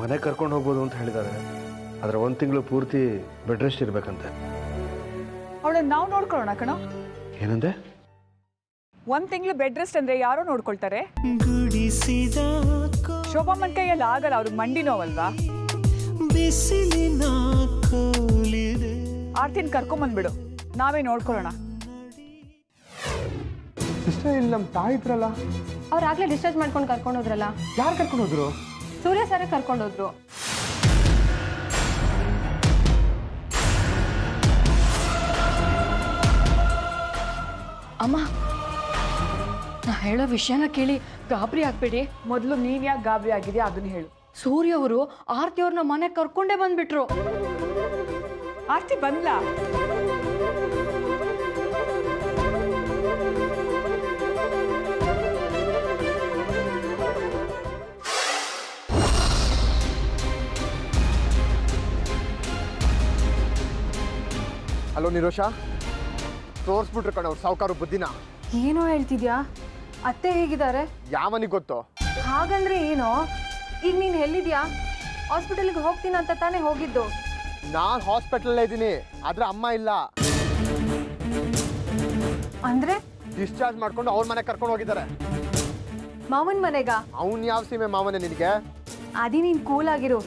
ಮನೆ ಕರ್ಕೊಂಡು ಹೋಗ್ಬೋದು ಅಂತ ಹೇಳಿದ್ದಾರೆ. ಆದರೆ 1 ತಿಂಗಳು ಪೂರ್ತಿ ಬೆಡ್ ರೆಸ್ಟ್ ಇರಬೇಕಂತೆ. ಅವಳನ್ನ ನಾವು ನೋಡ್ಕೊಳ್ಳೋಣ ಕಣೋ. ಏನಂದೆ? 1 ತಿಂಗಳು ಬೆಡ್ ರೆಸ್ಟ್ ಅಂದ್ರೆ ಯಾರೋ ನೋಡ್ಕೊಳ್ತಾರೆ? ಶೋಭಮ್ಮನ ಕೈಯಲ್ಲಿ ಆಗಲ್ಲ, ಅವ್ರಿಗೆ ಮಂಡಿ ನೋವಲ್ವಾ? ಆರ್ತಿನ ಕರ್ಕೊಂಬಂದ್ಬಿಡು, ನಾವೇ ನೋಡ್ಕೊಳ್ಳೋಣ. ಸಿಸ್ಟರ್, ಇಲ್ಲಿ ನಮ್ಮ ತಾಯಿ ಇದ್ರಲ್ಲ, ಅವ್ರು ಆಗ್ಲೇ ಡಿಸ್ಚಾರ್ಜ್ ಮಾಡ್ಕೊಂಡು ಕರ್ಕೊಂಡು ಹೋದ್ರಲ್ಲ. ಯಾರು ಕರ್ಕೊಂಡು ಹೋದ್ರು? ಸೂರ್ಯ ಸರ ಕರ್ಕೊಂಡು ಹೋದ್ರು. ಅಮ್ಮ, ನಾ ಹೇಳೋ ವಿಷಯನ ಕೇಳಿ ಗಾಬರಿ ಆಗ್ಬೇಡಿ. ಮೊದಲು ನೀನ್ ಯಾಕೆ ಗಾಬರಿ ಆಗಿದ್ಯಾ ಅದನ್ನ ಹೇಳು. ಸೂರ್ಯ ಅವರು ಆರ್ತಿ ಅವ್ರನ್ನ ಮನೆ ಕರ್ಕೊಂಡೇ ಬಂದ್ಬಿಟ್ರು. ಆರ್ತಿ ಬಂದ್ಲಾ? ಹಲೋ ನಿರೋಷಾ, ತೋರಿಸ್ಬಿಟ್ರು ಕಣ ಅವ್ರು ಸಾವುಕಾರು ಬುದ್ಧಿನ. ಏನೋ ಹೇಳ್ತಿದ್ಯಾ? ಅತ್ತೆ ಹೇಗಿದ್ದಾರೆ? ಯಾವನಿಗೆ ಗೊತ್ತು? ಹಾಗಂದ್ರೆ ಏನೋ? ಈಗ ನೀನು ಎಲ್ಲಿದ್ಯಾ? ಹಾಸ್ಪಿಟಲ್ಗೆ ಹೋಗ್ತೀನಿ ಅಂತ ತಾನೇ ಹೋಗಿದ್ದು? ನಾನು ಹಾಸ್ಪಿಟಲಲ್ಲೇ ಇದ್ದೀನಿ, ಆದ್ರೆ ಅಮ್ಮ ಇಲ್ಲ. ಅಂದ್ರೆ ಡಿಸ್ಚಾರ್ಜ್ ಮಾಡ್ಕೊಂಡು ಅವ್ರ ಮನೆ ಕರ್ಕೊಂಡು ಹೋಗಿದ್ದಾರೆ. ಮಾವನ್ ಮನೆಗ? ಅವ್ನು ಯಾವ ಸೀಮೆ ಮಾವನೇ ನಿನಗೆ? ಅದಿ ನೀನ್ ಕೂಲ್ ಆಗಿರು.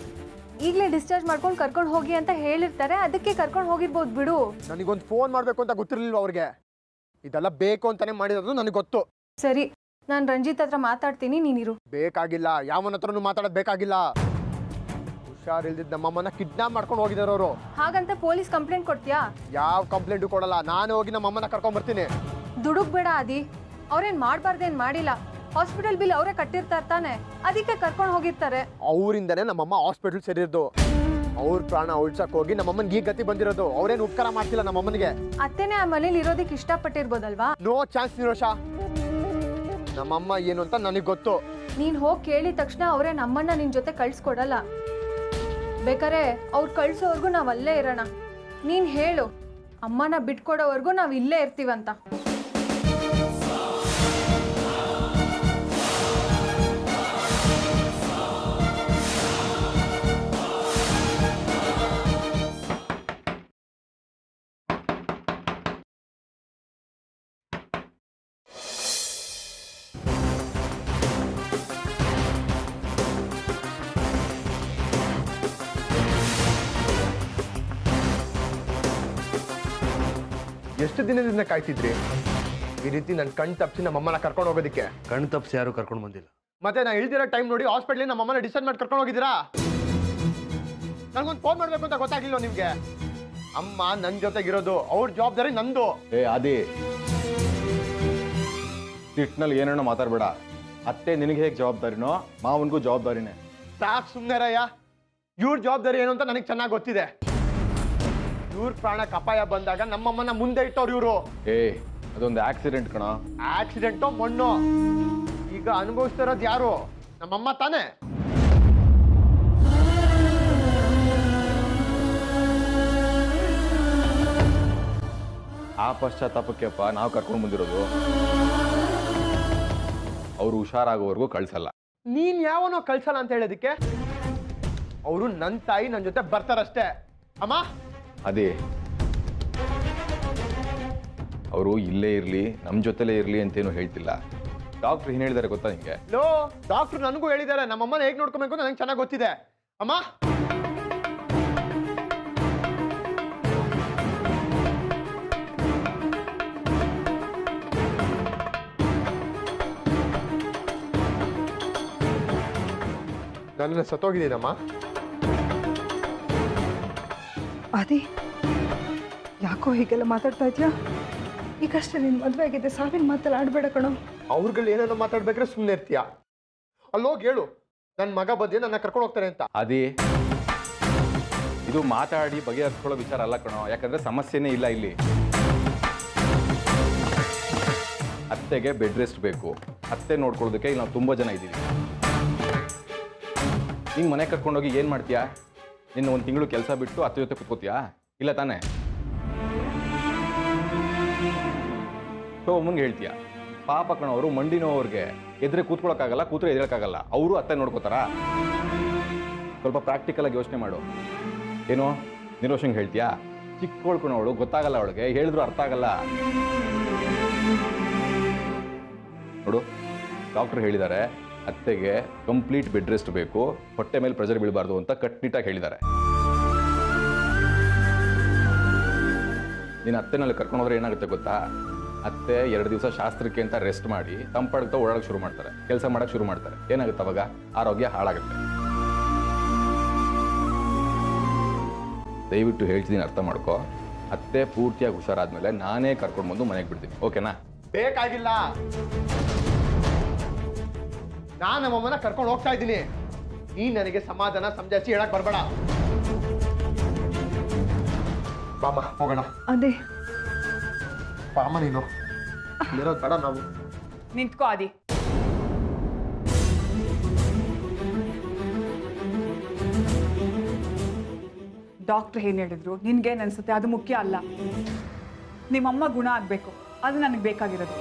ಈಗಲೇ ಡಿಸ್ಚಾರ್ಜ್ ಮಾಡ್ಕೊಂಡು ಕರ್ಕೊಂಡು ಹೋಗಿ ಅಂತ ಹೇಳಿರ್ತಾರೆ, ಅದಕ್ಕೆ ಕರ್ಕೊಂಡು ಹೋಗಿರ್ಬೋದು ಬಿಡು. ನನಗೊಂದು ಫೋನ್ ಮಾಡಬೇಕು ಅಂತ ಗೊತ್ತಿರಲಿಲ್ವ ಅವ್ರಿಗೆ? ಇದೆಲ್ಲ ಬೇಕು ಅಂತಾನೆ ಮಾಡಿರೋದು ನನಗೆ ಗೊತ್ತು. ಸರಿ, ನಾನು ರಂಜಿತ್ ಹತ್ರ ಮಾತಾಡ್ತೀನಿ, ನೀನಿರು. ಬೇಕಾಗಿಲ್ಲ, ಯಾವನ ಹತ್ರನೂ ಮಾತಾಡೋದು ಬೇಕಾಗಿಲ್ಲ. ಹುಷಾರಿಲ್ದಿದ್ದ ನಮ್ಮಮ್ಮನ ಕಿಡ್ನಾಪ್ ಮಾಡ್ಕೊಂಡು ಹೋಗಿದ್ದಾರೆ ಅವರು. ಹಾಗಂತ ಪೊಲೀಸ್ ಕಂಪ್ಲೇಂಟ್ ಕೊಡ್ತೀಯಾ? ಯಾವ ಕಂಪ್ಲೇಂಟು ಕೊಡಲ್ಲ, ನಾನೇ ಹೋಗಿ ನಮ್ಮಮ್ಮನ ಕರ್ಕೊಂಡ್ ಬರ್ತೀನಿ. ದುಡುಕ್ ಬೇಡ ಆದಿ, ಅವ್ರೇನ್ ಮಾಡ್ಬಾರ್ದೇನ್ ಮಾಡಿಲ್ಲ. ಹಾಸ್ಪಿಟಲ್ ಬಿಲ್ ಅವರೇ ಕಟ್ಟಿರ್ತಾರೆ ತಾನೆ, ಅದಕ್ಕೆ ಕರ್ಕೊಂಡು ಹೋಗಿರ್ತಾರೆ. ಅವರಿಂದನೇ ನಮ್ಮಮ್ಮ ಹಾಸ್ಪಿಟಲ್ ಸೇರಿರೋದು. ಅವ್ರ ಪ್ರಾಣ ಉಳ್ಸಕ್ ಹೋಗಿ ನಮ್ಮಮ್ಮನಿಗೆ ಈ ಗತಿ ಬಂದಿರೋದು. ಅವ್ರೇನು ಉಪಕಾರ ಮಾಡ್ತಿಲ್ಲ ನಮ್ಮಮ್ಮನಿಗೆ. ಅತ್ತೆನೇ ಆ ಮನೇಲಿ ಇರೋದಕ್ಕೆ ಇಷ್ಟಪಟ್ಟಿರ್ಬೋದಲ್ವಾ? No chance ನಿರೋಷಾ. ನಮ್ಮಮ್ಮ ಏನು ಅಂತ ನನಗೆ ಗೊತ್ತು. ನೀನ್ ಹೋಗಿ ಕೇಳಿದ ತಕ್ಷಣ ಅವರೇ ನಮ್ಮನ್ನ ನಿನ್ ಜೊತೆ ಕಳ್ಸ್ಕೊಡಲ್ಲ. ಬೇಕಾರೆ ಅವ್ರು ಕಳ್ಸೋವರೆಗೂ ನಾವ್ ಅಲ್ಲೇ ಇರೋಣ. ನೀನ್ ಹೇಳು, ಅಮ್ಮನ ಬಿಟ್ಕೊಡೋವರೆಗೂ ನಾವ್ ಇಲ್ಲೇ ಇರ್ತೀವಂತ. ಎಷ್ಟು ದಿನದಿಂದ ಕಾಯ್ತಿದ್ರಿ ಈ ರೀತಿ? ನನ್ನ ಕಣ್ ತಪ್ಪಿಸಿ ನಮ್ಮಮ್ಮನ ಕರ್ಕೊಂಡು ಹೋಗೋದಕ್ಕೆ. ಕಣ್ಣು ತಪ್ಪಿಸಿ ಯಾರು ಕರ್ಕೊಂಡು ಬಂದಿಲ್ಲ. ಮತ್ತೆ ನಾ ಇಳ್ದಿರೋ ಟೈಮ್ ನೋಡಿ ಹಾಸ್ಪಿಟ್ಲಿಗೆ ನಮ್ಮಮ್ಮನ ಡಿಸ್ಚಾರ್ಜ್ ಮಾಡಿ ಕರ್ಕೊಂಡು ಹೋಗಿದ್ದೀರಾ? ನನಗೊಂದು ಫೋನ್ ಮಾಡಬೇಕು ಅಂತ ಗೊತ್ತಾಗ್ಲಿಲ್ಲ ನಿಮ್ಗೆ? ಅಮ್ಮ ನನ್ನ ಜೊತೆಗಿರೋದು, ಅವ್ರ ಜವಾಬ್ದಾರಿ ನಂದು. ಏ ಆದಿ, ಸಿಟ್ನಲ್ಲಿ ಏನೇನೋ ಮಾತಾಡ್ಬೇಡ. ಅತ್ತೆ ನಿನಗೆ ಹೇಗೆ ಜವಾಬ್ದಾರಿನೋ ಮಾವನ್ಗೂ ಜವಾಬ್ದಾರಿನೇ. ಸಾಕು ಸುಮ್ಮನೆ ರಯ್ಯ. ಇವ್ರ ಜವಾಬ್ದಾರಿ ಏನು ಅಂತ ನನಗೆ ಚೆನ್ನಾಗಿ ಗೊತ್ತಿದೆ. ಇವ್ರ ಪ್ರಾಣಕ್ಕೆ ಅಪಾಯ ಬಂದಾಗ ನಮ್ಮಮ್ಮನ ಮುಂದೆ ಇಟ್ಟವ್ರು ಇವರು. ಏ, ಅದೊಂದು ಆಕ್ಸಿಡೆಂಟ್ ಕಣ. ಆಕ್ಸಿಡೆಂಟೋ ಮಣ್ಣು, ಈಗ ಅನುಭವಿಸ್ತಿರೋದು ಯಾರು? ನಮ್ಮಮ್ಮ ತಾನೇ. ಆ ಪಶ್ಚಾತ್ತಾಪಕ್ಕೆಪ್ಪ ನಾವು ಕರ್ಕೊಂಡು ಬಂದಿರೋದು. ಅವರು ಹುಷಾರಾಗೋವರೆಗೂ ಕಳ್ಸಲ್ಲ. ನೀನ್ ಯಾವನೋ ಕಳ್ಸಲ್ಲ ಅಂತ ಹೇಳೋದಕ್ಕೆ? ಅವರು ನನ್ನ ತಾಯಿ ನನ್ನ ಜೊತೆ ಬರ್ತಾರಷ್ಟೇ. ಅಮ್ಮ ಅದೇ, ಅವರು ಇಲ್ಲೇ ಇರಲಿ ನಮ್ಮ ಜೊತೆಲೇ ಇರಲಿ ಅಂತೇನು ಹೇಳ್ತಿಲ್ಲ. ಡಾಕ್ಟ್ರ್ ಏನು ಹೇಳಿದ್ದಾರೆ ಗೊತ್ತಾ ನಿಂಗೆ? ಲೋ, ಡಾಕ್ಟ್ರು ನನಗೂ ಹೇಳಿದ್ದಾರೆ ನಮ್ಮಮ್ಮನ ಹೇಗೆ ನೋಡ್ಕೊಬೇಕು ಅಂತ ನಂಗೆ ಚೆನ್ನಾಗಿ ಗೊತ್ತಿದೆ. ಅಮ್ಮ ನನ್ನ ಸತ್ತೋಗಿದ್ದೀನಮ್ಮ. ಅದೇ ಯಾಕೋ ಹೀಗೆಲ್ಲ ಮಾತಾಡ್ತಾ ಇದ್ಯಾ? ಈಗಷ್ಟೇ ನಿನ್ನ ಮದುವೆ ಆಗಿದೆ, ಸಾವಿನ ಮಾತಲ್ಲಿ ಆಡಬೇಡ ಕಣೋ. ಅವ್ರುಗಳು ಏನೇನೋ ಮಾತಾಡ್ಬೇಕ್ರೆ ಸುಮ್ಮನೆ ಇರ್ತೀಯ. ಅಲ್ಲೋಗಿ ಹೇಳು ನನ್ನ ಮಗ ಬದಿಯ ನನ್ನ ಕರ್ಕೊಂಡು ಹೋಗ್ತಾರೆ ಅಂತ. ಅದೇ, ಇದು ಮಾತಾಡಿ ಬಗೆಹರಿಸ್ಕೊಳ್ಳೋ ವಿಚಾರ ಅಲ್ಲ ಕಣೋ. ಯಾಕಂದ್ರೆ ಸಮಸ್ಯೆನೇ ಇಲ್ಲ ಇಲ್ಲಿ. ಅತ್ತೆಗೆ ಬೆಡ್ ರೆಸ್ಟ್ ಬೇಕು. ಅತ್ತೆ ನೋಡ್ಕೊಳ್ಳೋದಕ್ಕೆ ಇಲ್ಲಿ ನಾವು ತುಂಬ ಜನ ಇದ್ದೀವಿ. ಹಿಂಗೆ ಮನೆ ಕರ್ಕೊಂಡೋಗಿ ಏನು ಮಾಡ್ತೀಯಾ? ನಿನ್ನ 1 ತಿಂಗಳು ಕೆಲಸ ಬಿಟ್ಟು ಅತ್ತೆ ಜೊತೆ ಕುತ್ಕೋತೀಯಾ? ಇಲ್ಲ ತಾನೇ? ಅಮ್ಮಂಗೆ ಹೇಳ್ತೀಯ ಪಾಪ ಕಣವರು, ಮಂಡಿ ನೋವ್ರಿಗೆ ಎದ್ರೆ ಕೂತ್ಕೊಳಕ್ಕಾಗಲ್ಲ, ಕೂತ್ರೆ ಎದ್ದೇಳಕ್ಕಾಗಲ್ಲ. ಅವರು ಅತ್ತೆ ನೋಡ್ಕೋತಾರ? ಸ್ವಲ್ಪ ಪ್ರಾಕ್ಟಿಕಲಾಗಿ ಯೋಚನೆ ಮಾಡು. ಏನೋ ನಿರೋಷಂಗೆ ಹೇಳ್ತೀಯಾ? ಚಿಕ್ಕೊಳ್ಕೊಳವಳು, ಗೊತ್ತಾಗಲ್ಲ ಅವಳಿಗೆ, ಹೇಳಿದ್ರು ಅರ್ಥ ಆಗಲ್ಲ. ನೋಡು, ಡಾಕ್ಟರ್ ಹೇಳಿದ್ದಾರೆ ಅತ್ತೆಗೆ ಕಂಪ್ಲೀಟ್ ಬೆಡ್ ರೆಸ್ಟ್ ಬೇಕು, ಹೊಟ್ಟೆ ಮೇಲೆ ಪ್ರೆಷರ್ ಬೀಳಬಾರ್ದು ಅಂತ ಕಟ್ನಿಟ್ಟಾಗಿ ಹೇಳಿದ್ದಾರೆ. ನೀನು ಅತ್ತೆನಲ್ಲಿ ಕರ್ಕೊಂಡು ಹೋದ್ರೆ ಏನಾಗುತ್ತೆ ಗೊತ್ತಾ? ಅತ್ತೆ 2 ದಿವಸ ಶಾಸ್ತ್ರಕ್ಕೆ ಅಂತ ರೆಸ್ಟ್ ಮಾಡಿ ತಂಪಾಡ್ತಾ ಓಡಾಡಕ್ಕೆ ಶುರು ಮಾಡ್ತಾರೆ, ಕೆಲಸ ಮಾಡಕ್ಕೆ ಶುರು ಮಾಡ್ತಾರೆ. ಏನಾಗುತ್ತೆ ಅವಾಗ? ಆರೋಗ್ಯ ಹಾಳಾಗುತ್ತೆ. ದಯವಿಟ್ಟು ಹೇಳ್ತಿದ್ದೀನಿ, ಅರ್ಥ ಮಾಡ್ಕೋ. ಅತ್ತೆ ಪೂರ್ತಿಯಾಗಿ ಹುಷಾರಾದ್ಮೇಲೆ ನಾನೇ ಕರ್ಕೊಂಡು ಬಂದು ಮನೆಗೆ ಬಿಡ್ತೀನಿ, ಓಕೆನಾ? ಬೇಕಾಗಿಲ್ಲ, ನಾನು ನಮ್ಮಮ್ಮನ ಕರ್ಕೊಂಡು ಹೋಗ್ತಾ ಇದ್ದೀನಿ. ನೀ ನನಗೆ ಸಮಾಧಾನ ಸಮಜಾಯಿಸಿ ಹೇಳಕ್ ಬರ್ಬೇಡ. ಬಾಮ ಹೋಗೋಣ. ಅದೇ ಬಾಮ ನೀನು ಇರೋದು ಬೇಡ. ನಾವು ನಿಂತ್ಕೋ ಆದಿ. ಡಾಕ್ಟರ್ ಏನ್ ಹೇಳಿದ್ರು ನಿನ್ಗೇನ್ ಅನ್ಸುತ್ತೆ ಅದು ಮುಖ್ಯ ಅಲ್ಲ. ನಿಮ್ಮಮ್ಮ ಗುಣ ಆಗ್ಬೇಕು, ಅದು ನನಗೆ ಬೇಕಾಗಿರೋದು.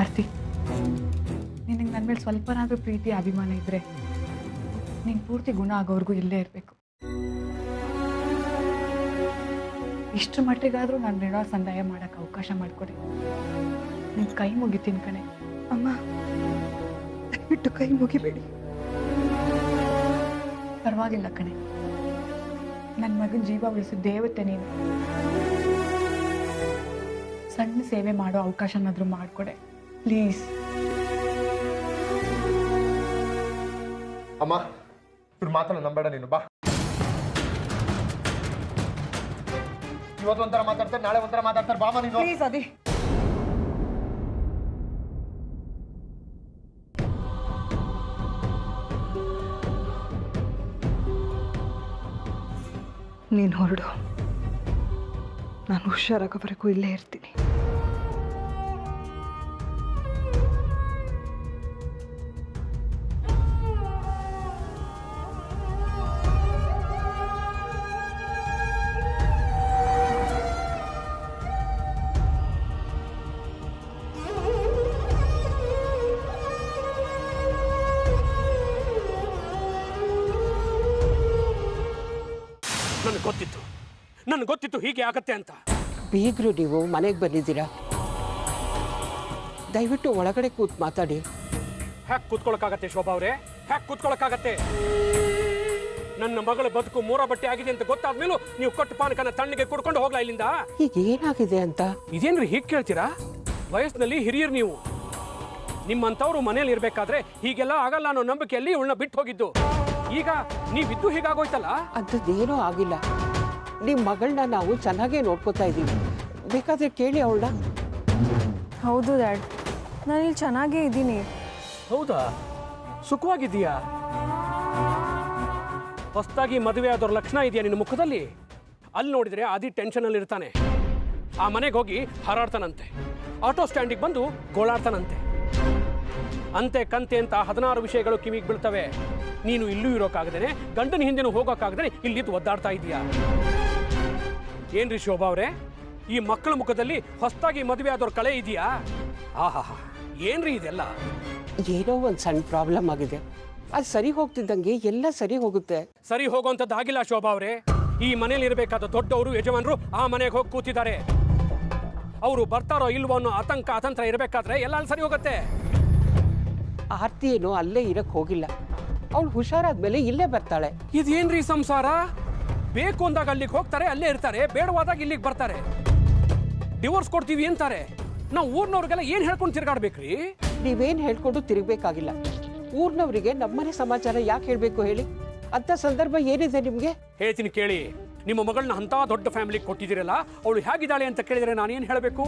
ಆರ್ತಿ, ನಿನಗೆ ನನ್ನ ಮೇಲೆ ಸ್ವಲ್ಪನಾದ್ರೂ ಪ್ರೀತಿ ಅಭಿಮಾನ ಇದ್ರೆ ನೀನು ಪೂರ್ತಿ ಗುಣ ಆಗೋವರೆಗೂ ಇಲ್ಲೇ ಇರಬೇಕು. ಇಷ್ಟು ಮಟ್ಟಿಗಾದ್ರೂ ನಾನು ಋಣ ಸಂದಾಯ ಮಾಡಕ್ಕೆ ಅವಕಾಶ ಮಾಡಿಕೊಡಿ. ನಿನ್ನ ಕೈ ಮುಗಿತೀನಿ ಕಣೆ. ಅಮ್ಮ, ದಯವಿಟ್ಟು ಕೈ ಮುಗಿಬೇಡಿ. ಪರವಾಗಿಲ್ಲ ಕಣೆ, ನನ್ನ ಮಗನ ಜೀವ ಉಳಿಸಿ ದೇವತೆ ನೀನು. ಸಣ್ಣ ಸೇವೆ ಮಾಡೋ ಅವಕಾಶನಾದ್ರೂ ಮಾಡಿಕೊಡೆ ಪ್ಲೀಸ್. ಅಮ್ಮ ಇವ್ರು ಮಾತನ್ನ ನಂಬೇಡ ನೀನು. ಬಾ, ಇವತ್ತು ಒಂಥರ ಮಾತಾಡ್ತಾರೆ, ನಾಳೆ ಒಂಥರ ಮಾತಾಡ್ತಾರೆ. ಬಾಮ ನೀನು ಪ್ಲೀಸ್ ಅದಿ. ನೀನು ಹೊರಡು, ನಾನು ಹುಷಾರಾಗೋವರೆಗೂ ಇಲ್ಲೇ ಇರ್ತೀನಿ. ನನಗೆ ಗೊತ್ತಿತ್ತು ಹೀಗೆ ಆಗತ್ತೆ ಅಂತ. ಬೀಗರು ನೀವು ಮನೆಗೆ ಬಂದಿದ್ದೀರಾ, ದಯವಿಟ್ಟು ಒಳಗಡೆ ಕೂತ್ ಮಾತಾಡಿ. ಹ್ಯಾಕ್ ಕೂತ್ಕೊಳ್ಳೋಕ್ಕಾಗತ್ತೆ ಶೋಭಾ ಅವರೇ? ಹ್ಯಾಕ್ ಕೂತ್ಕೊಳ್ಳೋಕ್ಕಾಗತ್ತೆ? ನನ್ನ ಮಗಳ ಬದುಕು ಮೂರ ಬಟ್ಟೆ ಆಗಿದೆ ಅಂತ ಗೊತ್ತಾದ್ಮೇಲೂ ನೀವು ಕೊಟ್ಟು ಪಾನಕನ ತಣ್ಣಗೆ ಕುಡ್ಕೊಂಡು ಹೋಗ್ಲಾ ಇಲ್ಲಿಂದ? ಈಗ ಏನಾಗಿದೆ ಅಂತ? ಇದೇನ್ರಿ ಹೀಗೆ ಕೇಳ್ತೀರಾ? ವಯಸ್ಸಿನಲ್ಲಿ ಹಿರಿಯರು ನೀವು. ನಿಮ್ಮಂಥವ್ರು ಮನೇಲಿ ಇರ್ಬೇಕಾದ್ರೆ ಹೀಗೆಲ್ಲ ಆಗಲ್ಲ ಅನ್ನೋ ನಂಬಿಕೆಯಲ್ಲಿ ಇವಳನ್ನ ಬಿಟ್ಟು ಹೋಗಿದ್ದು. ಈಗ ನೀವಿದ್ದು ಹೀಗಾಗೋಯ್ತಲ್ಲ. ಅಂಥದ್ದೇನೂ ಆಗಿಲ್ಲ. ನಿಮ್ಮ ಮಗಳನ್ನ ನಾವು ಚೆನ್ನಾಗೇ ನೋಡ್ಕೋತಾ ಇದ್ದೀವಿ, ಬೇಕಾದ್ರೆ ಕೇಳಿ ಅವಳನ್ನ. ಹೌದು ಡ್ಯಾಡ್, ನಾನಿಲ್ಲಿ ಚೆನ್ನಾಗೇ ಇದ್ದೀನಿ. ಹೌದಾ? ಸುಖವಾಗಿದ್ದೀಯಾ? ಹೊಸದಾಗಿ ಮದುವೆ ಆದವ್ರ ಲಕ್ಷಣ ಇದೆಯಾ ನಿನ್ನ ಮುಖದಲ್ಲಿ? ಅಲ್ಲಿ ನೋಡಿದ್ರೆ ಆದಿ ಟೆನ್ಷನಲ್ಲಿ ಇರ್ತಾನೆ, ಆ ಮನೆಗೆ ಹೋಗಿ ಹಾರಾಡ್ತಾನಂತೆ, ಆಟೋ ಸ್ಟ್ಯಾಂಡಿಗೆ ಬಂದು ಗೋಳಾಡ್ತಾನಂತೆ. ಅಂತೆ ಕಂತೆ ಅಂತ 16 ವಿಷಯಗಳು ಕಿವಿಗೆ ಬೀಳ್ತವೆ. ನೀನು ಇಲ್ಲೂ ಇರೋಕ್ಕಾಗದೇನೆ, ಗಂಡನ ಹಿಂದೆನೂ ಹೋಗೋಕ್ಕಾಗದೇನೆ ಇಲ್ಲಿದ್ದು ಒದ್ದಾಡ್ತಾ ಇದೀಯಾ. ಏನ್ರಿ ಶೋಭಾ ಅವರೇ, ಈ ಮಕ್ಕಳ ಮುಖದಲ್ಲಿ ಹೊಸದಾಗಿ ಮದುವೆ ಆದವ್ರ ಕಳೆ ಇದೆಯಾ? ಆಹಾ, ಏನ್ರಿ ಇದೆಲ್ಲ? ಏನೋ ಒಂದು ಸಣ್ಣ ಪ್ರಾಬ್ಲಮ್ ಆಗಿದೆ, ಅದು ಸರಿ ಹೋಗ್ತಿದ್ದಂಗೆ ಎಲ್ಲ ಸರಿ ಹೋಗುತ್ತೆ. ಸರಿ ಹೋಗುವಂಥದ್ದು ಆಗಿಲ್ಲ ಶೋಭಾ ಅವರೇ. ಈ ಮನೇಲಿ ಇರಬೇಕಾದ ದೊಡ್ಡವರು ಯಜಮಾನರು ಆ ಮನೆಗೆ ಹೋಗಿ ಕೂತಿದ್ದಾರೆ. ಅವರು ಬರ್ತಾರೋ ಇಲ್ವೋ ಅನ್ನೋ ಆತಂಕ ಅತಂತ್ರ ಇರಬೇಕಾದ್ರೆ ಎಲ್ಲ ಅಲ್ಲಿ ಸರಿ ಹೋಗುತ್ತೆ. ಆರ್ತಿ ಏನೋ ಅಲ್ಲೇ ಇರಕ್ ಹೋಗಿಲ್ಲ, ಅವಳು ಹುಷಾರಾದ್ಮೇಲೆ ಇಲ್ಲೇ ಬರ್ತಾಳೆ. ಇದೇನ್ರಿ ಸಂಸಾರ? ಬೇಕು ಅಂದಾಗ ಅಲ್ಲಿಗೆ ಹೋಗ್ತಾರೆ, ಅಲ್ಲೇ ಇರ್ತಾರೆ, ಬೇಡವಾದಾಗ ಇಲ್ಲಿಗೆ ಬರ್ತಾರೆ. ಡಿವೋರ್ಸ್ ಕೊಡ್ತೀವಿ ಅಂತಾರೆ. ನಾವು ಊರ್ನವ್ರಿಗೆಲ್ಲ ಏನ್ ಹೇಳ್ಕೊಂಡು ತಿರ್ಗಾಡ್ಬೇಕ್ರಿ? ನೀವೇನ್ ಹೇಳ್ಕೊಂಡು ತಿರುಗಬೇಕಾಗಿಲ್ಲ. ಊರ್ನವರಿಗೆ ನಮ್ಮನೆ ಸಮಾಚಾರ ಯಾಕೆ ಹೇಳ್ಬೇಕು ಹೇಳಿ? ಅಂತ ಸಂದರ್ಭ ಏನಿದೆ ನಿಮ್ಗೆ? ಹೇಳ್ತೀನಿ ಕೇಳಿ. ನಿಮ್ಮ ಮಗಳನ್ನ ಅಂತ ದೊಡ್ಡ ಫ್ಯಾಮಿಲಿಗೆ ಕೊಟ್ಟಿದ್ದೀರಲ್ಲ, ಅವಳು ಹೇಗಿದ್ದಾಳೆ ಅಂತ ಕೇಳಿದ್ರೆ ನಾನೇನು ಹೇಳಬೇಕು?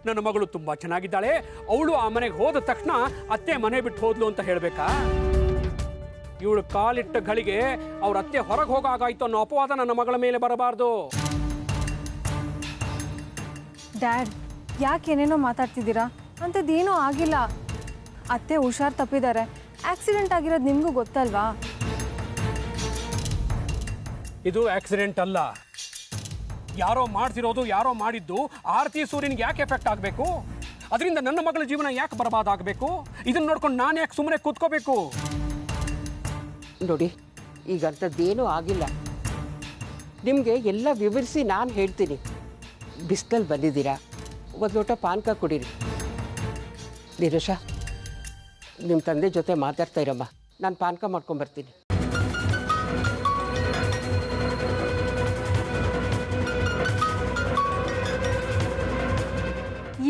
ನನ್ನ ಮಗಳು ತುಂಬಾ ಚೆನ್ನಾಗಿದ್ದಾಳೆ, ಅವಳು ಆ ಮನೆಗೆ ಹೋದ ತಕ್ಷಣ ಅತ್ತೆ ಮನೆ ಬಿಟ್ಟು ಹೋದ್ಲು ಅಂತ ಹೇಳ್ಬೇಕಾ? ಇವಳು ಕಾಲಿಟ್ಟ ಗಳಿಗೆ ಅವ್ರ ಅತ್ತೆ ಹೊರಗೆ ಹೋಗಾಗಾಯ್ತು ಅನ್ನೋ ಅಪವಾದ ನನ್ನ ಮಗಳ ಮೇಲೆ ಬರಬಾರ್ದು. ಡ್ಯಾಡ್, ಯಾಕೆ ಏನೇನೋ ಮಾತಾಡ್ತಿದ್ದೀರಾ? ಅಂಥದ್ದೇನೂ ಆಗಿಲ್ಲ. ಅತ್ತೆ ಹುಷಾರ್ ತಪ್ಪಿದ್ದಾರೆ. ಆಕ್ಸಿಡೆಂಟ್ ಆಗಿರೋದು ನಿಮಗೂ ಗೊತ್ತಲ್ವಾ? ಇದು ಆಕ್ಸಿಡೆಂಟ್ ಅಲ್ಲ, ಯಾರೋ ಮಾಡ್ತಿರೋದು, ಯಾರೋ ಮಾಡಿದ್ದು. ಆರ್ತಿ ಸೂರ್ಯನಿಗೆ ಯಾಕೆ ಎಫೆಕ್ಟ್ ಆಗಬೇಕು? ಅದರಿಂದ ನನ್ನ ಮಗಳ ಜೀವನ ಯಾಕೆ ಬರಬಾದಾಗಬೇಕು? ಇದನ್ನ ನೋಡ್ಕೊಂಡು ನಾನು ಯಾಕೆ ಸುಮ್ಮನೆ ಕೂತ್ಕೋಬೇಕು? ನೋಡಿ, ಈಗ ಅಂಥದ್ದೇನೂ ಆಗಿಲ್ಲ. ನಿಮಗೆ ಎಲ್ಲ ವಿವರಿಸಿ ನಾನು ಹೇಳ್ತೀನಿ. ಬಿಸಿಲಲ್ಲಿ ಬಂದಿದ್ದೀರಾ, ಒಂದು ಲೋಟ ಪಾನಕ ಕುಡೀರಿ. ನಿರುಷ, ನಿಮ್ಮ ತಂದೆ ಜೊತೆ ಮಾತಾಡ್ತಾ ಇರಮ್ಮ, ನಾನು ಪಾನಕ ಮಾಡ್ಕೊಂಬರ್ತೀನಿ.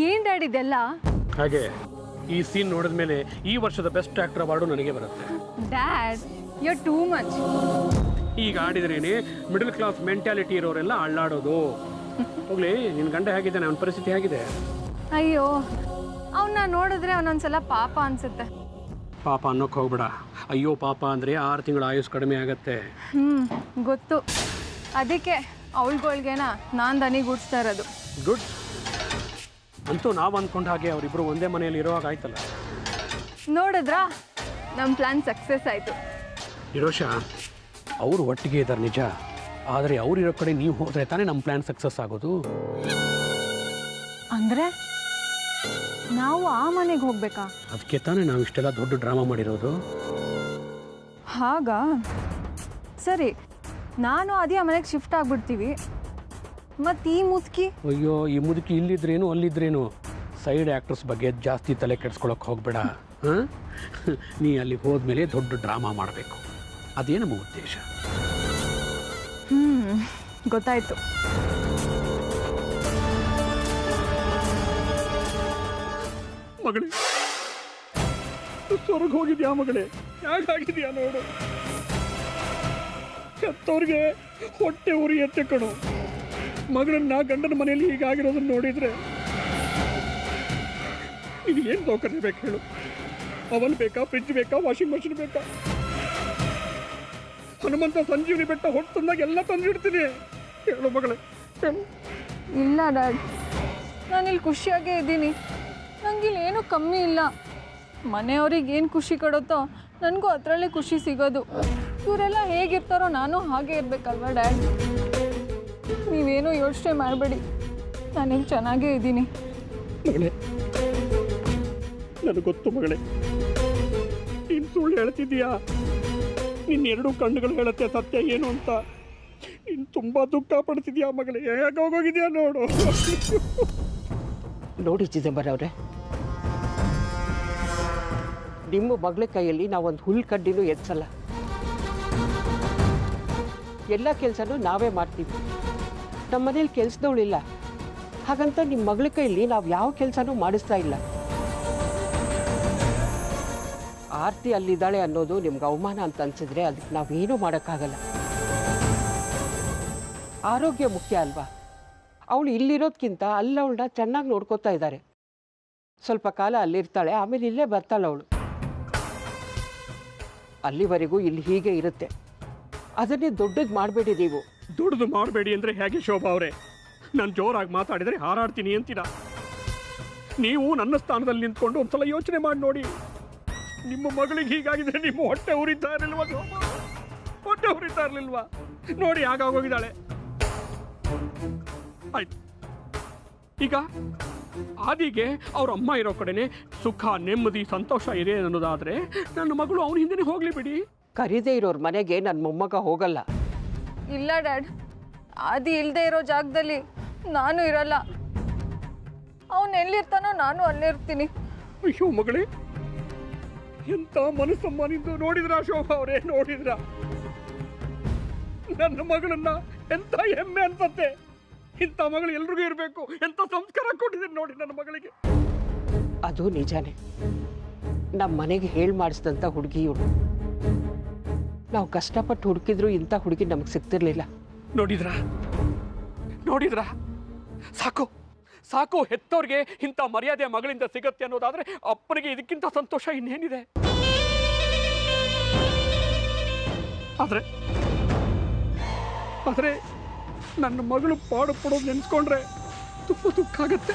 ಏನ್ ಡ್ಯಾಡ್ ಇದೆಲ್ಲ? ಹಾಗೆ ಈ ಸೀನ್ ನೋಡಿದ ಮೇಲೆ ಈ ವರ್ಷದ ಬೆಸ್ಟ್ ಆಕ್ಟರ್ ಅವಾರ್ಡು ನನಗೆ ಬರುತ್ತೆ. Dad, you are too much. ಈಗ ಆಡಿದ್ರೇನೆ ಮಿಡಲ್ ಕ್ಲಾಸ್ ಮೆಂಟ್ಯಾಲಿಟಿ ಇರೋರೆಲ್ಲ ಅಳ್ಳಾಡೋದು. ಹೋಗ್ಲಿ, ನಿನ್ನ ಗಂಡ ಹೇಗಿದ್ದಾನೆ? ಅವನ ಪರಿಸ್ಥಿತಿ ಹೇಗಿದೆ? ಅಯ್ಯೋ, ಅವನ್ನ ನೋಡಿದ್ರೆ ಅವನೊಂದ್ಸಲ ಪಾಪ ಅನ್ಸುತ್ತೆ. ಪಾಪ ಅನ್ನೋಕೆ ಹೋಗ್ಬೇಡ. ಅಯ್ಯೋ ಪಾಪ ಅಂದರೆ 6 ತಿಂಗಳ ಆಯುಸ್ ಕಡಿಮೆ ಆಗತ್ತೆ. ಗೊತ್ತು. ಅದಕ್ಕೆ ಅವಳುಗಳ್ಗೇನ ನಾನು ದನಿಗೂಡಿಸ್ತಾ ಇರೋದು. ಗುಡ್. ಅಂತೂ ನಾವು ಅಂದ್ಕೊಂಡ ಹಾಗೆ ಅವರಿಬ್ಬರು ಒಂದೇ ಮನೆಯಲ್ಲಿ ಇರುವಾಗ ಆಯ್ತಲ್ಲ. ನೋಡಿದ್ರಾ, ನಮ್ಮ ಪ್ಲಾನ್ ಸಕ್ಸಸ್ ಆಯಿತು. ನಿರೋಷ, ಅವರು ಒಟ್ಟಿಗೆ ಇದ್ದಾರೆ ನಿಜ, ಆದರೆ ಅವರಿರೋ ಕಡೆ ನೀವು ಹೋದರೆ ತಾನೇ ನಮ್ಮ ಪ್ಲ್ಯಾನ್ ಸಕ್ಸಸ್ ಆಗೋದು. ಅಂದರೆ ನಾವು ಆ ಮನೆಗೆ ಹೋಗ್ಬೇಕಾ? ಅದಕ್ಕೆ ತಾನೇ ನಾವು ಇಷ್ಟೆಲ್ಲ ದೊಡ್ಡ ಡ್ರಾಮಾ ಮಾಡಿರೋದು. ಹಾಗ ಸರಿ, ನಾನು ಅದೇ ಆ ಮನೆಗೆ ಶಿಫ್ಟ್ ಆಗಿಬಿಡ್ತೀವಿ. ಮತ್ತು ಈ ಮುದುಕಿ? ಅಯ್ಯೋ, ಈ ಮುದುಕಿ ಇಲ್ಲಿದ್ರೇನು ಅಲ್ಲಿದ್ರೇನು, ಸೈಡ್ ಆ್ಯಕ್ಟರ್ಸ್ ಬಗ್ಗೆ ಜಾಸ್ತಿ ತಲೆ ಕೆಡಿಸ್ಕೊಳಕ್ಕೆ ಹೋಗ್ಬೇಡ. ಹಾಂ, ನೀ ಅಲ್ಲಿ ಹೋದ್ಮೇಲೆ ದೊಡ್ಡ ಡ್ರಾಮಾ ಮಾಡಬೇಕು, ಅದೇ ನಮ್ಮ ಉದ್ದೇಶ. ಗೊತ್ತಾಯ್ತು. ಮಗಳೇ, ಸ್ವರ್ಗ ಹೋಗಿದ್ಯಾ ಮಗಳೇ? ಯಾಕಾಗಿದ್ಯಾ ನೋಡು. ಹೆತ್ತವ್ರಿಗೆ ಹೊಟ್ಟೆ ಉರಿ ಎತ್ತೆ ಕಣು. ಮಗಳನ್ನ ಗಂಡನ ಮನೆಯಲ್ಲಿ ಹೀಗಾಗಿರೋದನ್ನ ನೋಡಿದ್ರೆ ಇದು ಏನು ಸೌಕರ್ಯ ಬೇಕು ಹೇಳು? ಅವನ್ ಬೇಕಾ, ಫ್ರಿಜ್ ಬೇಕಾ, ವಾಷಿಂಗ್ ಮಷಿನ್ ಬೇಕಾ? ಹನುಮಂತ ಸಂಜೀವನಿ ಬೆಟ್ಟ ಹೊಟ್ಟು ತಂದಾಗ ಎಲ್ಲ ತಂದಿಡ್ತೀನಿ. ಹೇಳು ಮಗಳೇ, ಹೇಳು. ಇಲ್ಲ ಡ್ಯಾಡ್, ನಾನಿಲ್ಲಿ ಖುಷಿಯಾಗೇ ಇದ್ದೀನಿ. ನನಗಿಲ್ಲಿ ಏನೂ ಕಮ್ಮಿ ಇಲ್ಲ. ಮನೆಯವ್ರಿಗೆ ಏನು ಖುಷಿ ಕೊಡುತ್ತೋ ನನಗೂ ಅದರಲ್ಲೇ ಖುಷಿ ಸಿಗೋದು. ಇವರೆಲ್ಲ ಹೇಗಿರ್ತಾರೋ ನಾನು ಹಾಗೆ ಇರಬೇಕಲ್ವ ಡ್ಯಾಡ್? ನೀವೇನೂ ಯೋಚನೆ ಮಾಡಬೇಡಿ, ನಾನಿಲ್ಲಿ ಚೆನ್ನಾಗೇ ಇದ್ದೀನಿ. ಮಗಳೇ, ನನಗೆ ಗೊತ್ತು ಮಗಳೇ, ನೀನು ಸುಳ್ಳು ಹೇಳ್ತಿದ್ದೀಯಾ. ನಿನ್ನೆರಡು ಕಣ್ಣುಗಳು ಹೇಳುತ್ತೆ ಸತ್ಯ ಏನು ಅಂತ. ನೀನು ತುಂಬ ದುಃಖ ಪಡ್ತಿದ್ಯಾ ಮಗಳೇ. ಹೇಗೋಗಿದ್ಯಾ ನೋಡು. ನೋಡಿ ಚಿದಂಬರವ್ರೆ, ನಿಮ್ಮ ಮಗಳ ಕೈಯಲ್ಲಿ ನಾವೊಂದು ಹುಲ್ ಕಡ್ಡಿನೂ ಎತ್ಸಲ್ಲ. ಎಲ್ಲ ಕೆಲಸನೂ ನಾವೇ ಮಾಡ್ತೀವಿ. ನಮ್ಮ ಮನೇಲಿ ಕೆಲಸದವಳಿಲ್ಲ, ಹಾಗಂತ ನಿಮ್ಮ ಮಗಳ ಕೈಯಲ್ಲಿ ನಾವು ಯಾವ ಕೆಲಸನೂ ಮಾಡಿಸ್ತಾ ಇಲ್ಲ. ಆರ್ತಿ ಅಲ್ಲಿದ್ದಾಳೆ ಅನ್ನೋದು ನಿಮ್ಗೆ ಅವಮಾನ ಅಂತ ಅನ್ಸಿದ್ರೆ ಅದಕ್ಕೆ ನಾವೇನೂ ಮಾಡೋಕ್ಕಾಗಲ್ಲ. ಆರೋಗ್ಯ ಮುಖ್ಯ ಅಲ್ವಾ? ಅವಳು ಇಲ್ಲಿರೋದ್ಕಿಂತ ಅವಳನ್ನ ಚೆನ್ನಾಗಿ ನೋಡ್ಕೋತಾ ಇದ್ದಾರೆ. ಸ್ವಲ್ಪ ಕಾಲ ಅಲ್ಲಿರ್ತಾಳೆ, ಆಮೇಲೆ ಇಲ್ಲೇ ಬರ್ತಾಳೆ ಅವಳು. ಅಲ್ಲಿವರೆಗೂ ಇಲ್ಲಿ ಹೀಗೆ ಇರುತ್ತೆ. ಅದನ್ನೇ ದೊಡ್ಡದು ಮಾಡಬೇಡಿ ನೀವು. ದೊಡ್ಡದು ಮಾಡಬೇಡಿ ಅಂದರೆ ಹೇಗೆ ಶೋಭಾ ಅವರೇ? ನಾನು ಜೋರಾಗಿ ಮಾತಾಡಿದರೆ ಹಾರಾಡ್ತೀನಿ ಅಂತೀರಾ? ನೀವು ನನ್ನ ಸ್ಥಾನದಲ್ಲಿ ನಿಂತ್ಕೊಂಡು ಒಂದ್ಸಲ ಯೋಚನೆ ಮಾಡಿ ನೋಡಿ. ನಿಮ್ಮ ಮಗಳಿಗೆ ಹೀಗಾಗಿದ್ರೆ ನಿಮ್ಮ ಹೊಟ್ಟೆ ಉರಿತಾ ಇರಲಿಲ್ವಾ? ಹೊಟ್ಟೆ ಉರಿತಾ ಇರಲಿಲ್ವಾ? ನೋಡಿ ಹಾಗಾಗೋಗಿದ್ದಾಳೆ. ಆಯ್ತು, ಈಗ ಆದಿಗೆ ಅವ್ರ ಅಮ್ಮ ಇರೋ ಕಡೆನೆ ಸುಖ, ನೆಮ್ಮದಿ, ಸಂತೋಷ ಇದೆ ಅನ್ನೋದಾದ್ರೆ ನನ್ನ ಮಗಳು ಅವನ ಹಿಂದೆ ಹೋಗ್ಲಿ ಬಿಡಿ. ಕರೀದೇ ಇರೋರ ಮನೆಗೆ ನನ್ನ ಮೊಮ್ಮಗ ಹೋಗಲ್ಲ. ಇಲ್ಲ ಡ್ಯಾಡ್, ಆದಿ ಇಲ್ಲದೆ ಇರೋ ಜಾಗದಲ್ಲಿ ನಾನು ಇರಲ್ಲ. ಅವನು ಎಲ್ಲಿರ್ತಾನೋ ನಾನು ಅಲ್ಲಿರ್ತೀನಿ. ಅಯ್ಯೋ ಮಗಳೇ, ಎಂತ ಮನಸ್ಸಮ್ಮ ನಿಂದು. ನೋಡಿದ್ರ ಶೋಭಾ ಅವರೇ, ನೋಡಿದ್ರ ನನ್ನ ಮಗಳನ್ನ? ಎಂತ ಹೆಮ್ಮೆ ಅನ್ಸತ್ತೆ. ಇಂಥ ಮಗಳು ಎಲ್ರಿಗೂ ಇರಬೇಕು. ಎಂತ ಸಂಸ್ಕಾರ ಕೊಟ್ಟಿದ್ದೀನಿ ನೋಡಿ ನನ್ನ ಮಗಳಿಗೆ. ಅದು ನಿಜಾನೇ. ನಮ್ಮ ಮನೆಗೆ ಹೇಳಿ ಮಾಡಿಸಿದಂಥ ಹುಡುಗಿ ಇವಳು. ನಾವು ಕಷ್ಟಪಟ್ಟು ಹುಡುಕಿದ್ರು ಇಂಥ ಹುಡುಗಿ ನಮಗೆ ಸಿಗ್ತಿರ್ಲಿಲ್ಲ. ನೋಡಿದ್ರ ನೋಡಿದ್ರ ಸಾಕು ಸಾಕು. ಹೆತ್ತವ್ರಿಗೆ ಇಂಥ ಮರ್ಯಾದೆ ಮಗಳಿಂದ ಸಿಗತ್ತೆ ಅನ್ನೋದಾದ್ರೆ ಅಪ್ಪನಿಗೆ ಇದಕ್ಕಿಂತ ಸಂತೋಷ ಇನ್ನೇನಿದೆ? ಆದ್ರೆ ಆದ್ರೆ ನನ್ನ ಮಗಳು ಪಾಡು ಪಡೋದು ನೆನೆಸ್ಕೊಂಡ್ರೆ ತುಂಬ ದುಃಖ ಆಗತ್ತೆ.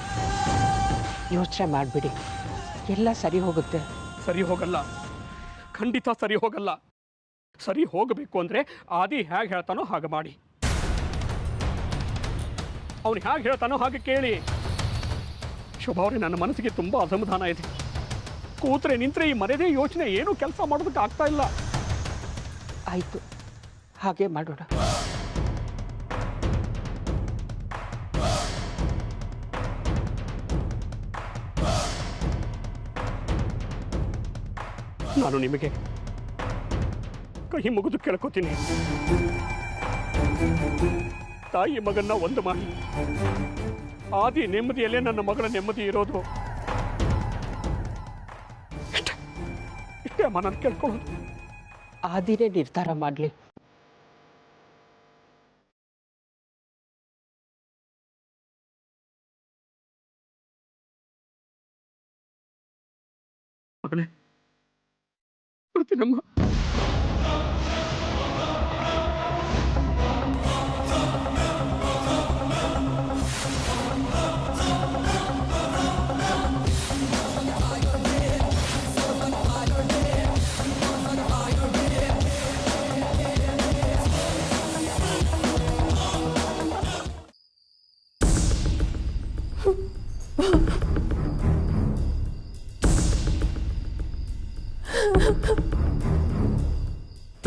ಯೋಚನೆ ಮಾಡಬೇಡಿ, ಎಲ್ಲ ಸರಿ ಹೋಗುತ್ತೆ. ಸರಿ ಹೋಗಲ್ಲ, ಖಂಡಿತ ಸರಿ ಹೋಗಲ್ಲ. ಸರಿ ಹೋಗಬೇಕು ಅಂದ್ರೆ ಆದಿ ಹೇಗೆ ಹೇಳ್ತಾನೋ ಹಾಗೆ ಮಾಡಿ. ಅವನು ಹೇಗೆ ಹೇಳ್ತಾನೋ ಹಾಗೆ ಕೇಳಿ. ಶೋಭಾ ಅವರೇ, ನನ್ನ ಮನಸ್ಸಿಗೆ ತುಂಬ ಅಸಮಾಧಾನ ಇದೆ. ಕೂತ್ರೆ ನಿಂತರೆ ಈ ಮನೆದೇ ಯೋಚನೆ, ಏನೂ ಕೆಲಸ ಮಾಡೋದಕ್ಕೆ ಆಗ್ತಾ ಇಲ್ಲ. ಆಯಿತು, ಹಾಗೆ ಮಾಡೋಣ. ನಾನು ನಿಮಗೆ ಕೈ ಮುಗಿದು ಕೇಳ್ಕೊತೀನಿ, ತಾಯಿ ಮಗನ್ನ ಒಂದು ಮಾಡಿ. ಆದಿ ನೆಮ್ಮದಿಯಲ್ಲೇ ನನ್ನ ಮಗಳ ನೆಮ್ಮದಿ ಇರೋದು. ಇಷ್ಟೇ ಅಮ್ಮ ನಾನು ಕೇಳ್ಕೊಳ್ಳೋದು. ಆದಿನೇ ನಿರ್ಧಾರ ಮಾಡಲಿ. ಮಗನೇ ಬರ್ತೀನಮ್ಮ.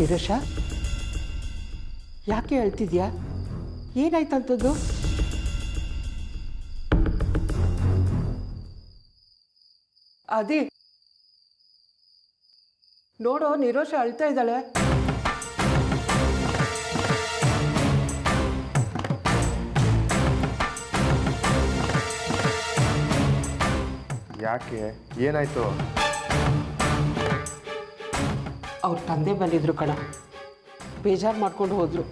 ನಿರೋಷ, ಯಾಕೆ ಹೇಳ್ತಿದ್ಯಾ? ಏನಾಯ್ತಂಥದ್ದು? ಅದೇ ನೋಡೋ, ನಿರೋಷ ಅಳ್ತಾ ಇದ್ದಾಳೆ. ಯಾಕೆ, ಏನಾಯ್ತು? ಅವ್ರ ತಂದೆ ಬಂದಿದ್ರು ಕಣ, ಬೇಜಾರು ಮಾಡ್ಕೊಂಡು ಹೋದ್ರು.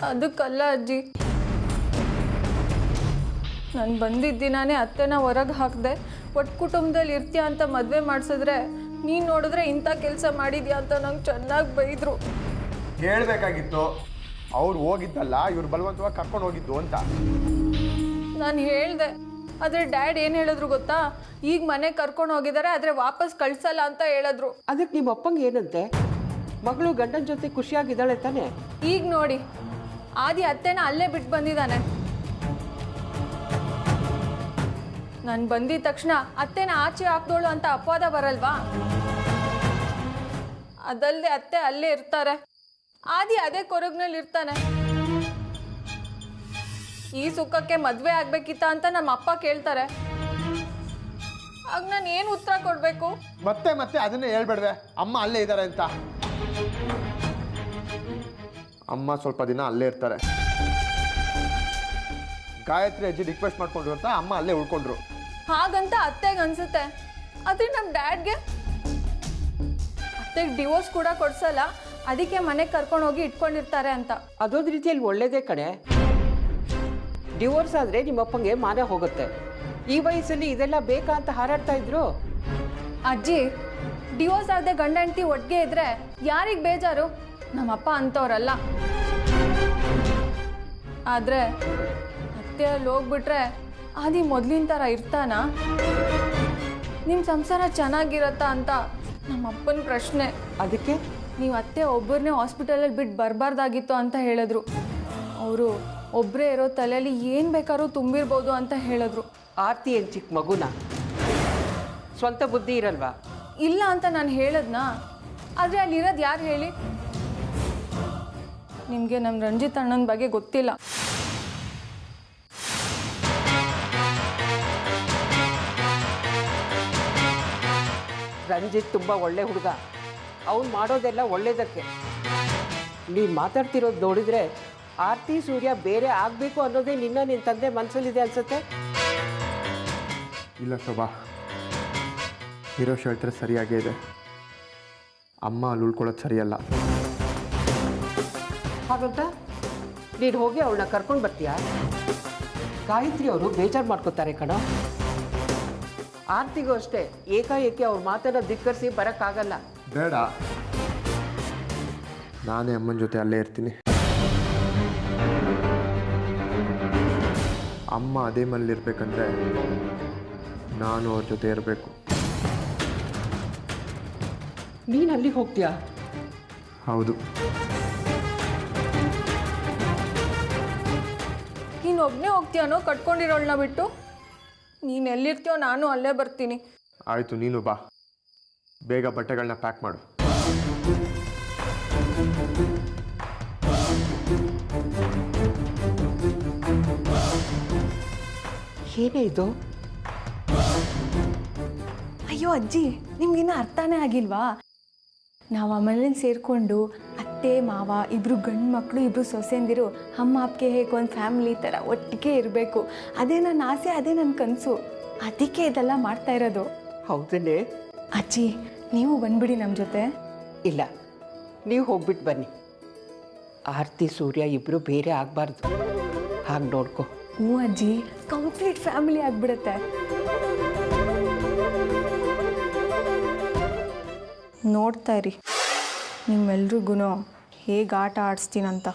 ಅದಕ್ಕಲ್ಲ ಅಜ್ಜಿ, ನಾನು ಬಂದಿದ್ದ ದಿನಾನೇ ಅತ್ತೆನ ಹೊರಗೆ ಹಾಕಿದೆ. ಒಟ್ಟು ಕುಟುಂಬದಲ್ಲಿ ಇರ್ತೀಯ ಅಂತ ಮದುವೆ ಮಾಡಿಸಿದ್ರೆ ನೀನು ನೋಡಿದ್ರೆ ಇಂಥ ಕೆಲಸ ಮಾಡಿದ್ಯಾ ಅಂತ ನಂಗೆ ಚೆನ್ನಾಗಿ ಬೈದರು. ಹೇಳ್ಬೇಕಾಗಿತ್ತು, ಅವ್ರು ಹೋಗಿದ್ದಲ್ಲ, ಇವ್ರು ಬಲವಂತವಾಗಿ ಕರ್ಕೊಂಡು ಹೋಗಿದ್ದು ಅಂತ. ನಾನು ಹೇಳಿದೆ, ಆದರೆ ಡ್ಯಾಡ್ ಏನು ಹೇಳಿದ್ರು ಗೊತ್ತಾ? ಈಗ ಮನೆಗೆ ಕರ್ಕೊಂಡು ಹೋಗಿದ್ದಾರೆ, ಆದರೆ ವಾಪಸ್ ಕಳ್ಸಲ್ಲ ಅಂತ ಹೇಳಿದ್ರು. ಅದಕ್ಕೆ ನಿಮ್ಮ ಅಪ್ಪಂಗೆ ಏನಂತೆ? ಮಗಳು ಗಂಡನ ಜೊತೆ ಖುಷಿಯಾಗಿದ್ದಾಳೆ ತಾನೆ? ಈಗ ನೋಡಿ, ಆದಿ ಅತ್ತೆನ ಅಲ್ಲೇ ಬಿಟ್ಟು ಬಂದಿದ್ದಾನೆ. ನಾನು ಬಂದಿದ ತಕ್ಷಣ ಅತ್ತೆನ ಆಚೆ ಹಾಕ್ದೋಳು ಅಂತ ಅಪವಾದ ಬರಲ್ವಾ? ಅದಲ್ಲದೆ ಅತ್ತೆ ಅಲ್ಲೇ ಇರ್ತಾರೆ, ಆದಿ ಅದೇ ಕೊರಗ್ನಲ್ಲಿ ಇರ್ತಾನೆ. ಈ ಸುಖಕ್ಕೆ ಮದುವೆ ಆಗ್ಬೇಕಿತ್ತ ಅಂತ ನಮ್ಮ ಅಪ್ಪ ಕೇಳ್ತಾರೆ. ಆಗ ನಾನು ಏನು ಉತ್ತರ ಕೊಡಬೇಕು? ಮತ್ತೆ ಮತ್ತೆ ಅದನ್ನೇ ಹೇಳ್ಬೇಡ್ವೆ, ಅಮ್ಮ ಅಲ್ಲೇ ಇದ್ದಾರೆ ಅಂತ. ಅಮ್ಮ ಸ್ವಲ್ಪ ದಿನ ಅಲ್ಲೇ ಇರ್ತಾರೆ. ಗಾಯತ್ರಿ ಅಜ್ಜಿ ರಿಕ್ವೆಸ್ಟ್ ಮಾಡ್ಕೊಂಡ್ರು ಅಂತ ಅಮ್ಮ ಅಲ್ಲೇ ಉಳ್ಕೊಂಡ್ರು. ಹಾಗಂತ ಅತ್ತೆಗೆ ಅನ್ಸುತ್ತೆ, ಆದರೆ ನಮ್ಮ ಡ್ಯಾಡ್ಗೆ ಅತ್ತೆಗೆ ಡಿವೋರ್ಸ್ ಕೂಡ ಕೊಡ್ಸಲ್ಲ, ಅದಕ್ಕೆ ಮನೆಗೆ ಕರ್ಕೊಂಡು ಹೋಗಿ ಇಟ್ಕೊಂಡಿರ್ತಾರೆ ಅಂತ. ಅದೊಂದು ರೀತಿಯಲ್ಲಿ ಒಳ್ಳೇದೇ ಕಣೆ. ಡಿವೋರ್ಸ್ ಆದರೆ ನಿಮ್ಮಪ್ಪಂಗೆ ಮಾನ ಹೋಗುತ್ತೆ. ಈ ವಯಸ್ಸಲ್ಲಿ ಇದೆಲ್ಲ ಬೇಕಾ ಅಂತ ಹಾರಾಡ್ತಾ ಇದ್ರು. ಅಜ್ಜಿ, ಡಿವೋರ್ಸ್ ಆಗದೆ ಗಂಡ ಹೆಂಡತಿ ಒಟ್ಟಿಗೆ ಇದ್ರೆ ಯಾರಿಗೆ ಬೇಜಾರು? ನಮ್ಮಪ್ಪ ಅಂತವ್ರಲ್ಲ. ಆದರೆ ಅತ್ತೆ ಅಲ್ಲಿ ಹೋಗ್ಬಿಟ್ರೆ ಆದಿ ಮೊದಲಿನ ಥರ ಇರ್ತಾನ? ನಿಮ್ಮ ಸಂಸಾರ ಚೆನ್ನಾಗಿರತ್ತಾ ಅಂತ ನಮ್ಮಪ್ಪನ ಪ್ರಶ್ನೆ. ಅದಕ್ಕೆ ನೀವು ಅತ್ತೆ ಒಬ್ಬರನ್ನೇ ಹಾಸ್ಪಿಟಲಲ್ಲಿ ಬಿಟ್ಟು ಬರಬಾರ್ದಾಗಿತ್ತು ಅಂತ ಹೇಳಿದ್ರು. ಅವರು ಒಬ್ಬರೇ ಇರೋ ತಲೆಯಲ್ಲಿ ಏನು ಬೇಕಾದ್ರೂ ತುಂಬಿರ್ಬೋದು ಅಂತ ಹೇಳಿದ್ರು. ಆರ್ತಿ ಏನು ಚಿಕ್ಕ ಮಗುನ? ಸ್ವಂತ ಬುದ್ಧಿ ಇರಲ್ವಾ? ಇಲ್ಲ ಅಂತ ನಾನು ಹೇಳದ್ನಾ? ಆದರೆ ಅಲ್ಲಿರೋದು ಯಾರು ಹೇಳಿ? ನಿಮಗೆ ನಮ್ಮ ರಂಜಿತ್ ಅಣ್ಣನ ಬಗ್ಗೆ ಗೊತ್ತಿಲ್ಲ. ರಂಜಿತ್ ತುಂಬ ಒಳ್ಳೆ ಹುಡುಗ, ಅವ್ನು ಮಾಡೋದೆಲ್ಲ ಒಳ್ಳೇದಕ್ಕೆ. ನೀನು ಮಾತಾಡ್ತಿರೋದು ನೋಡಿದರೆ ಆರ್ತಿ ಸೂರ್ಯ ಬೇರೆ ಆಗಬೇಕು ಅನ್ನೋದೇ ನಿನ್ನ ತಂದೆ ಮನಸ್ಸಲ್ಲಿದೆ ಅನ್ಸುತ್ತೆ. ಇಲ್ಲ ಶೋಭಾ, ನಿರೋಷ್ ಹೇಳ್ತಾರೆ ಸರಿಯಾಗೇ ಇದೆ. ಅಮ್ಮ ಅಲ್ಲಿ ಉಳ್ಕೊಳ್ಳೋದು ಸರಿಯಲ್ಲ. ಹಾಗಂತ ನೀನು ಹೋಗಿ ಅವಳನ್ನ ಕರ್ಕೊಂಡು ಬರ್ತೀಯಾ? ಗಾಯತ್ರಿ ಅವರು ಬೇಜಾರು ಮಾಡ್ಕೋತಾರೆ ಕಣೋ. ಆರ್ತಿಗೂ ಅಷ್ಟೇ, ಏಕಾಏಕಿ ಅವ್ರ ಮಾತನ್ನ ಧಿಕ್ಕರಿಸಿ ಬರೋಕ್ಕಾಗಲ್ಲ. ಬೇಡ, ನಾನೇ ಅಮ್ಮನ ಜೊತೆ ಅಲ್ಲೇ ಇರ್ತೀನಿ. ಅಮ್ಮ ಅದೇ ಮನೇಲಿ ಇರ್ಬೇಕಂದ್ರೆ ನಾನು ಅವ್ರ ಜೊತೆ ಇರಬೇಕು. ನೀನು ಅಲ್ಲಿಗೆ ಹೋಗ್ತೀಯಾ? ಹೌದು. ನೀನು ಒಬ್ಬನೇ ಹೋಗ್ತೀಯಾನೋ ಕಟ್ಕೊಂಡಿರೋಳನ್ನ ಬಿಟ್ಟು? ನೀನು ಎಲ್ಲಿರ್ತೀಯೋ ನಾನು ಅಲ್ಲೇ ಬರ್ತೀನಿ. ಆಯಿತು, ನೀನು ಬಾ. ಬೇಗ ಬಟ್ಟೆಗಳನ್ನ ಪ್ಯಾಕ್ ಮಾಡು. ಏನೇ ಇದು? ಅಯ್ಯೋ ಅಜ್ಜಿ, ನಿಮ್ಗಿನ್ನೂ ಅರ್ಥನೇ ಆಗಿಲ್ವಾ? ನಾವು ಆಮೇಲೆ ಸೇರಿಕೊಂಡು ಅತ್ತೆ ಮಾವ ಇಬ್ಬರು ಗಂಡು ಮಕ್ಕಳು ಇಬ್ಬರು ಸೊಸೆಂದಿರು ಅಮ್ಮ ಅಪ್ಪಿಗೆ ಹೇಗೆ ಒಂದು ಫ್ಯಾಮಿಲಿ ಥರ ಒಟ್ಟಿಗೆ ಇರಬೇಕು. ಅದೇ ನನ್ನ ಆಸೆ, ಅದೇ ನನ್ನ ಕನಸು. ಅದಕ್ಕೆ ಇದೆಲ್ಲ ಮಾಡ್ತಾ ಇರೋದು. ಹೌದನೇ? ಅಜ್ಜಿ, ನೀವು ಬಂದ್ಬಿಡಿ ನಮ್ಮ ಜೊತೆ. ಇಲ್ಲ, ನೀವು ಹೋಗ್ಬಿಟ್ಟು ಬನ್ನಿ. ಆರತಿ ಸೂರ್ಯ ಇಬ್ಬರು ಬೇರೆ ಆಗಬಾರ್ದು. ಹಾಗೆ ನೋಡ್ಕೊ. ಹ್ಞೂ ಅಜ್ಜಿ, ಕಂಪ್ಲೀಟ್ ಫ್ಯಾಮಿಲಿ ಆಗಿಬಿಡುತ್ತೆ. ನೋಡ್ತಾ ಇರಿ ನಿಮ್ಮೆಲ್ರಿಗೂ ಹೇಗೆ ಆಟ ಆಡಿಸ್ತೀನಂತ.